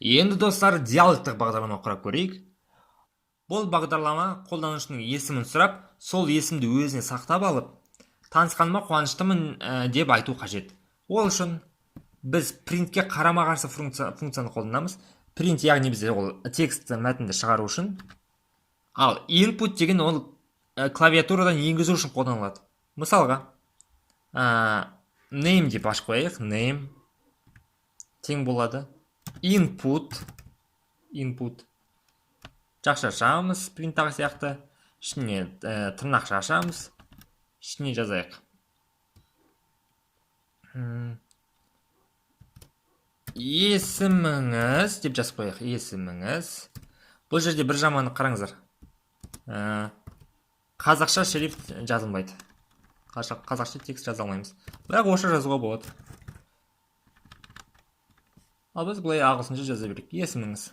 Енді достар, диалогтық бағдарлама құрап көрейік. Бұл бағдарлама қолданушының есімін сұрап, сол есімді өзіне сақтап алып, танысқаныма қуаныштымын деп айту қажет. Ол үшін біз принтке қарама-қарсы функцияны қолданамыз. Принт яғни бізде ол текстті мәтінді шығару үшін, ал input деген ол клавиатурадан енгізу үшін қолданылады. Мысалға, name деп ашып қояйық. Name тең болады input жақша ашамыз, принттағы сияқты, ішіне тырнақша ашамыз, ішіне жазайық. Есіміңіз деп жазып қояйық. Есіміңіз. Бұл жерде бір жаманы қараңыздар. Қазақша шрифт жазылмайды. Қазақша текст жаза алмаймыз. Бірақ орысша жазуға болады. Ал біз бұлай ағылшынша жаза берейік. Есіміңіз.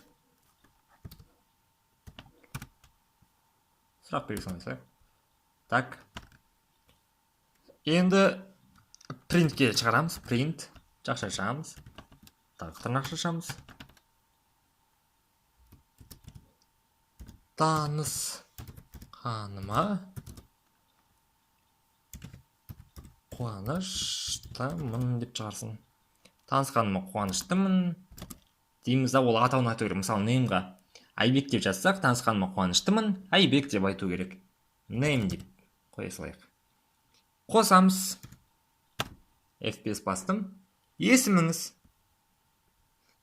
Сұрақ берейік сондай. Так. Енді принтке шығарамыз. Принт. Жақша ашамыз. Тырнақша ашамыз. Танысқаныма қуаныштымын деп шығарсын. Танысқаныма қуаныштымын дейміз, ол атауын айту керек. Мысалы, name'ға Айбек деп жазсақ, танысқаныма қуаныштымын, Айбек деп айту керек. Name деп қоя салайық. Қосамыз. F5 бастым. Есіміңіз.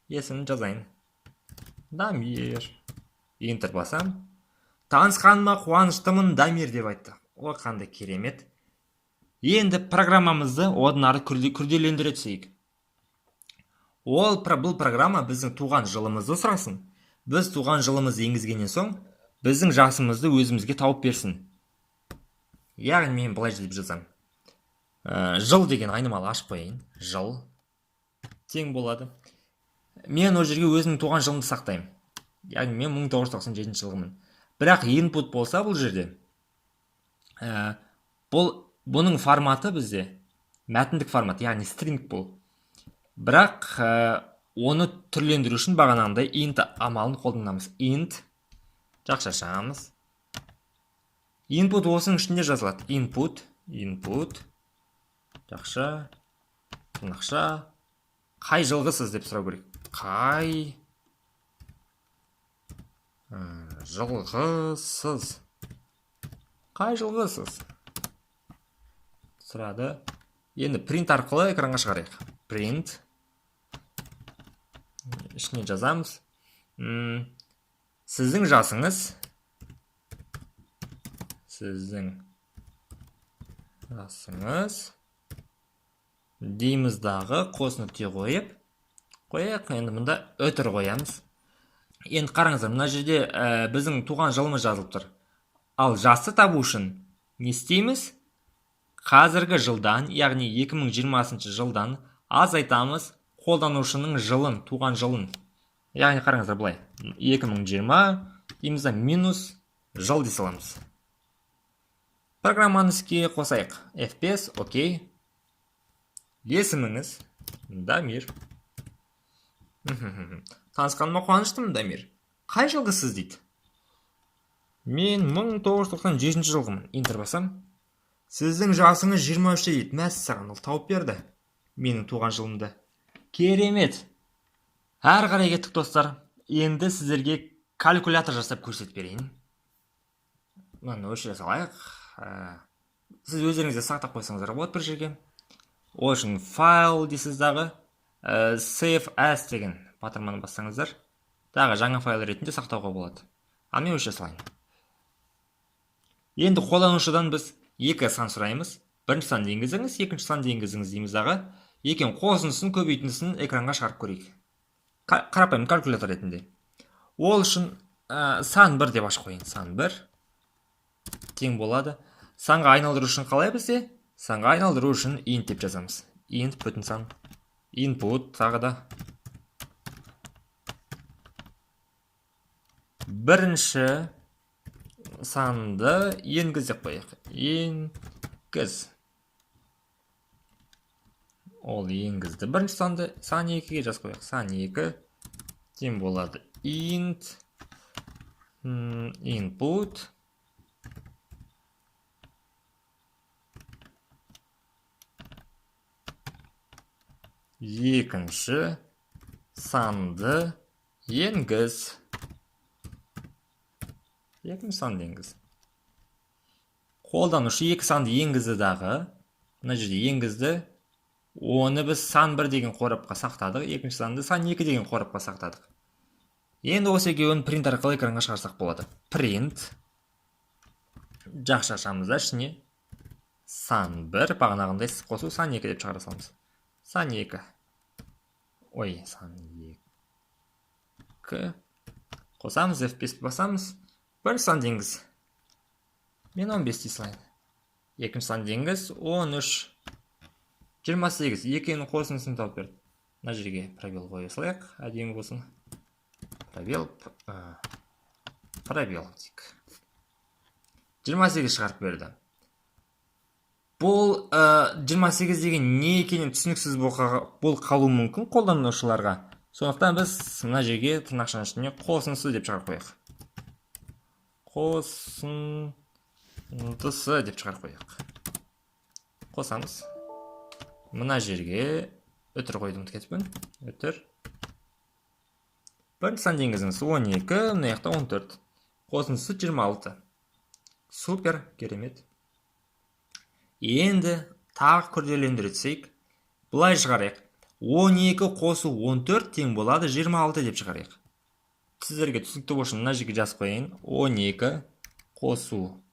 Есімін жазайын. Дамир. Enter басам. Танысқаныма қуаныштымын, Дамир деп айтты. О, қандай керемет. Енді программамызды одан ары күрделендіре түсейік. Бұл программа біздің туған жылымызды сұрасын. Біз туған жылымызды енгізгеннен соң, біздің жасымызды өзімізге тауып берсін. Яғни мен былай деп жазам. Жыл деген айнымалы ашып қояйын. Жыл тең болады. Мен ол жерге өзімнің туған жылымды сақтаймын. Яғни мен 1997 жылғымын. Бірақ input болса бұл жерде, бұның форматы бізде мәтіндік формат, яғни string бұл. Бірақ оны түрлендіру үшін бағанағындай int амалын қолданамыз. Int жақша ашамыз. Input осының ішінде жазылады. Input жақша, тырнақша, қай жылғысыз деп сұрау керек. Қай жылғысыз. Қай жылғысыз сұрады. Енді print арқылы экранға шығарайық. Print. Ішіне жазамыз. Сіздің жасыңыз. Сіздің жасыңыз. Дейміздағы қос нүкте қойып. Енді мұнда өтір қоямыз. Енді қараңыздар, мына жерде біздің туған жылымыз жазылып тұр. Ал жасы табу үшін не істейміз? Қазіргі жылдан, яғни 2020 жылдан азайтамыз қолданушының жылын, туған жылын. Яғни қараңыздар бұлай. 2020 деймізді минус жыл дей саламыз. Программаны іске қосайық. F5, окей. Есіміңіз Дамир. Танысқаныма қуаныштымын, Дамир. Қай жылғысыз дейді? Мен 1997 жылғымын. Enter басам. Сіздің жасыңыз 23 дейді. Мәссаған, ол тауып берді менің туған жылымды. Керемет. Әрі қарай кеттік достар. Енді сіздерге калькулятор жасап көрсетіп берейін. Мұны өшіре салайық. Сіз өздеріңізде сақтап қойсаңыздар болады бір жерге. Ол үшін файл дейсіздағы save as деген батырманы бассаңыздар, дағы жаңа файл ретінде сақтауға болады. Ал мен өшіре салайын. Енді қолданушыдан біз екі сан сұраймыз. Бірінші санды енгізіңіз, екінші санды енгізіңіз дейміз дағы. Екен қосындысын, көбейтіндісін экранға шығарып көрейік. Қарапайым калькулятор ретінде. Ол үшін сан 1 деп ашып қойын. Сан 1 тең болады. Санға айналдыру үшін қалай бізде? Санға айналдыру үшін int деп жазамыз. Int бүтін сан. Input тағы да. Бірінші санды енгіз деп қояйық. Енгіз. Ол енгізді. Бірінші санды сан 2-ге жазып қояйық. Сан 2 тең болады int input екінші санды енгіз. Екінші санды енгіз. Қолданушы екі санды енгізді дағы, мына жерде енгізді, оны біз сан 1 деген қорапқа сақтадық, екінші санды сан 2 деген қорапқа сақтадық. Енді осы екеуін принт арқылы экранға шығарсақ болады. Print жақша ашамыз да ішіне сан 1, бағанағындай қосу сан 2 деп шығара саламыз. Сан 2. Ой, сан 2. Қосамыз, F5 басамыз. Бір сан деңіз. Мен 15 дей салайын. Екінші сан деңіз 13. 28. Екенің қосынысын тауып берді. Мына жерге пробел қоя салайық. Әдемі болсын. Пробел дейік. 28 шығарып берді. Бұл 28 деген не екенін түсініксіз бұл қалуы мүмкін қолданушыларға. Сондықтан біз мына жерге тырнақшаның ішіне қосындысы деп шығарып қояйық. Қосындысы деп шығарып қояйық. Қосамыз. Мына жерге өтір қойдым кетіппін. Өтір. Бірінші сан деңізіңіз 12, мына жақта 14. Қосындысы 26. Супер, керемет. Енді тағы күрделендірсек, бұлай шығарайық. 12 қосу 14 тең болады 26 деп шығарайық. Сіздерге түсінікті болсын, мына жерге жазып қояйын. 12 қосу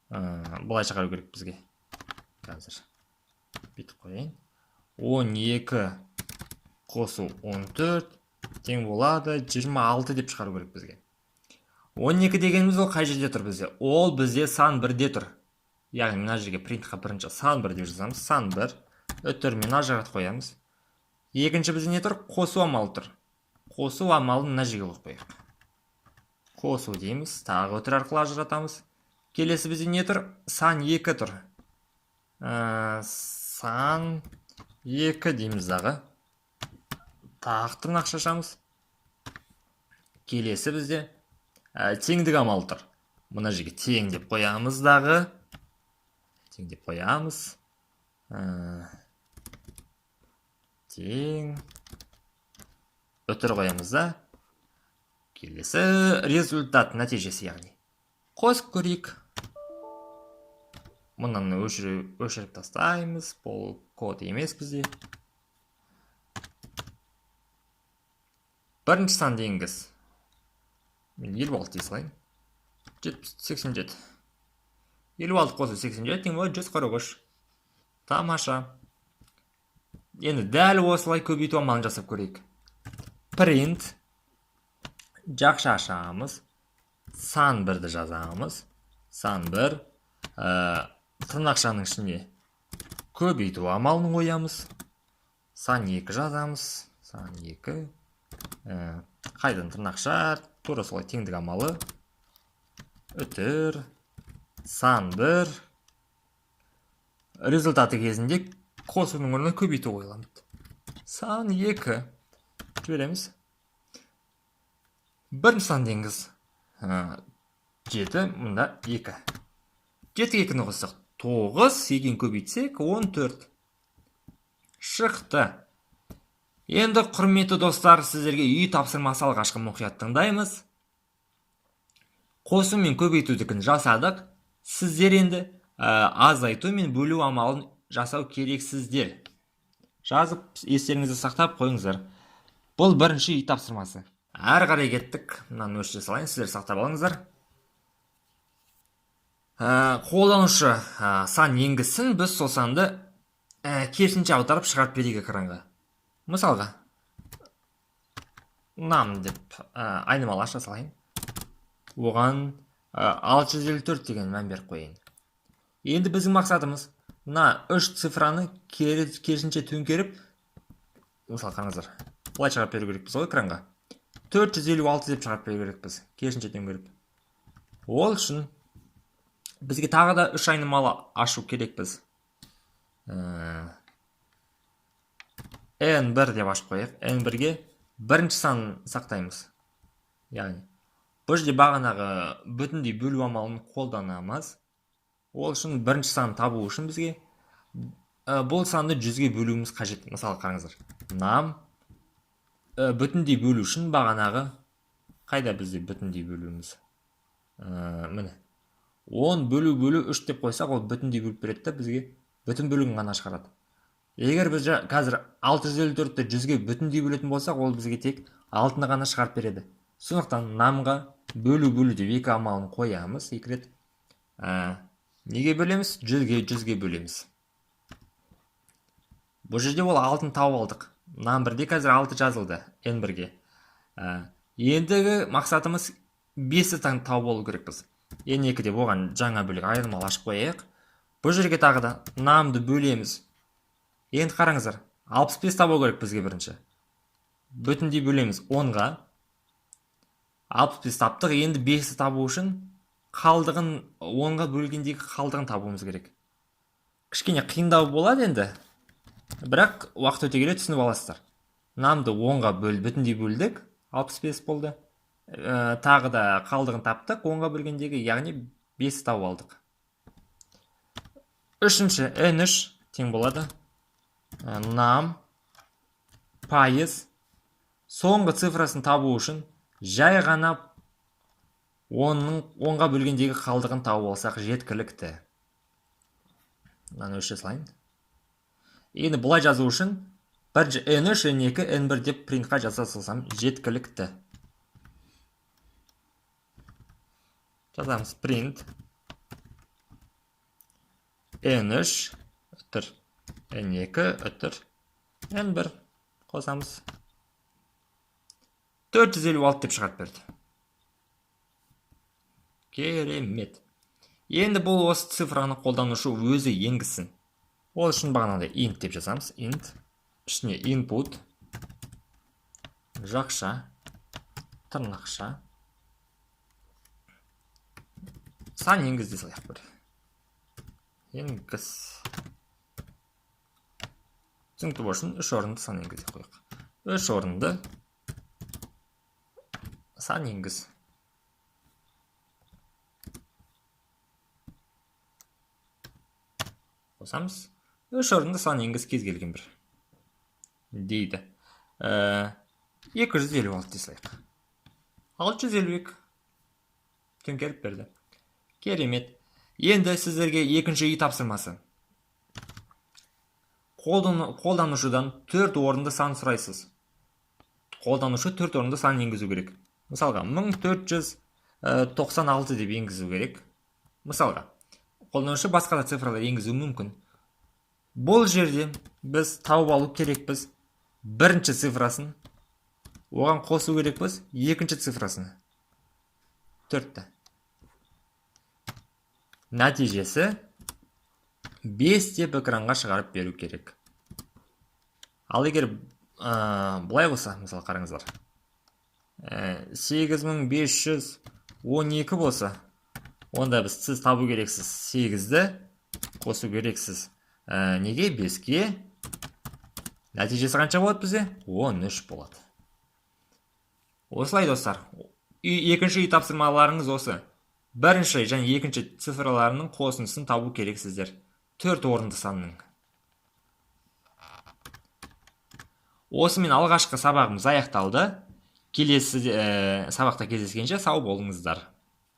бұлай шығару керек бізге. Қазір бүйтіп қояйын. 12 қосу 14 тең болады 26 деп шығару керек бізге. 12 дегеніміз ол қай жерде тұр бізде? Ол бізде сан 1-де тұр. Яғни мына жерге принтқа бірінші сан 1 деп жазамыз. Сан 1 өтір мына жағат қоямыз. Екінші бізде не тұр? Қосу амалы тұр. Қосу амалын мына жерге қойып қояйық. Қосу дейміз. Тағы өтір арқылы ажыратамыз. Келесі бізде не тұр? Сан 2 тұр. Сан 2 дейміз дағы. Тағы тырнақша ашамыз. Келесі бізде теңдік амалы тұр. Мына жерге тең деп қоямыз дағы. Тең деп қоямыз. Тең. Өтір қоямыз да. Келесі результат нәтижесі яғни. Қосып көрейік. Мұнан өшіріп тастаймыз. Бұл код емес бізде. Бірінші сан деңіз. Мен 56 дей салайын. 87. 56 қосу 87 тең болады 143. Тамаша. Енді дәл осылай көбейту амалын жасап көрейік. Print. Жақша ашамыз. Сан 1-ді жазамыз. Сан 1. Тырнақшаның ішіне көбейту амалын қоямыз. Сан 2 жазамыз. Сан 2. Қайдан тырнақша, тура солай теңдік амалы. Өтір. Сан 1. Результаты кезінде қосудың орнына көбейту қойыламыз. Сан 2. Жібереміз. Бірінші сан деңіз 7, мұнда 2. 7-2-ні қоссақ 9, 2-ні көбейтсек 14. Шықты. Енді құрметті достар, сіздерге үй тапсырмасы алғашқы мұқият тыңдаймыз. Қосу мен көбейтудікін жасадық. Сіздер енді азайту мен бөлу амалын жасау керексіздер. Жазып, естеріңізді сақтап қойыңыздар. Бұл бірінші үй тапсырмасы. Әрі қарай кеттік. Мынаны өшіре салайын, сіздер сақтап алыңыздар. Қолданушы сан енгізсін, біз сол санды керісінше аударып шығарып берейік экранға. Мысалға, нам деп айнымалы аша салайын. Оған 654 деген мән беріп қойын. Енді біздің мақсатымыз мына 3 цифраны керісінше төңкеріп, мысал қараңыздар, бұлай шығарып беру керек біз ол экранға. 456 деп шығарып беру керек біз, керісінше төңкеріп. Ол үшін бізге тағы да 3 айнымалы ашу керек біз. N1 деп ашып қояйық. N1-ге бірінші сан сақтаймыз. Яғни бұл жерде бағанағы бүтіндей бөлу амалын қолданамыз. Ол үшін бірінші сан табу үшін бізге бұл санды 100-ге бөлуіміз қажет. Мысалы қараңыздар, нам бүтіндей бөлу үшін бағанағы қайда бізде бүтіндей бөлуіміз? Міне 10 бөлу 3 деп қойсақ, ол бүтіндей бөліп береді, бізге бүтін бөлігін ғана шығарады. Егер біз қазір 654-ті 100-ге бүтіндей бөлетін болсақ, ол бізге тек 6-ны ғана шығарып береді. Сондықтан намға бөлу деп екі амалын қоямыз, екі рет. Неге бөлеміз? 100-ге бөлеміз. Бұл жерде ол 6-ны тауып алдық. Нам 1-де қазір 6 жазылды, n1-ге. Ендігі мақсатымыз 5-ті тауып болу керекпіз. n2-де болған жаңа бөлік айырмалы ашып қояйық. Бұл жерге тағы да намды бөлеміз. Енді қараңыздар, 65 табу керек бізге бірінші. Бүтіндей бөлеміз 10-ға. 65 таптық, енді 5-ті табу үшін қалдығын 10-ға бөлгендегі қалдығын табуымыз керек. Кішкене қиындау болады енді, бірақ уақыт өте келе түсініп аласыздар. Намды 10-ға бүтіндей бөлдік, 65 болды. Тағы да қалдығын таптық 10-ға бөлгендегі, яғни 5 тауып алдық. Үшінші n3 тең болады. Нам пайыз соңғы цифрасын табу үшін жай ғана 10-ға бөлгендегі қалдығын тауып алсақ жеткілікті. Мынаны өшіре салайын. Енді бұлай жазу үшін бірінші n3, n2, n1 деп принтқа жаза салсам жеткілікті. Жазамыз print n3 үтір n2 үтір n1 қосамыз. 456 деп шығарып берді. Керемет. Енді бұл осы цифраны қолданушы өзі енгізсін. Ол үшін бағанағыдай int деп жазамыз. Int ішіне input жақша тырнақша сан енгіз де салайық бір. Енгіз. Түсінікті болсын, 3 орынды сан енгіз де қойық. 3 орынды сан енгіз. Қосамыз. 3 орынды сан енгіз кез келген бір. Дейді. 256 десайық. 652 төңкеріп берді. Керемет. Енді сіздерге екінші үй тапсырмасы. Қолданушыдан 4 орынды сан сұрайсыз. Қолданушы 4 орынды сан енгізу керек. Мысалға 1496 деп енгізу керек. Мысалға қолданушы басқа да цифралар енгізу мүмкін. Бұл жерде біз тауып алу керекпіз бірінші цифрасын, оған қосу керекпіз екінші цифрасын. 4-ті. Нәтижесі 5 деп экранға шығарып беру керек. Ал егер бұлай болса, мысалы қараңыздар, 8512 болса, онда біз сіз табу керексіз 8-ді қосу керексіз. Неге? 5-ке. Нәтижесі қанша болады бізде? 13 болады. Осылай достар, екінші үй тапсырмаларыңыз осы. Бірінші және екінші цифрларының қосындысын табу керексіздер. 4 орынды санның. Осымен алғашқы сабағымыз аяқталды. Келесі сабақта кездескенше сау болыңыздар.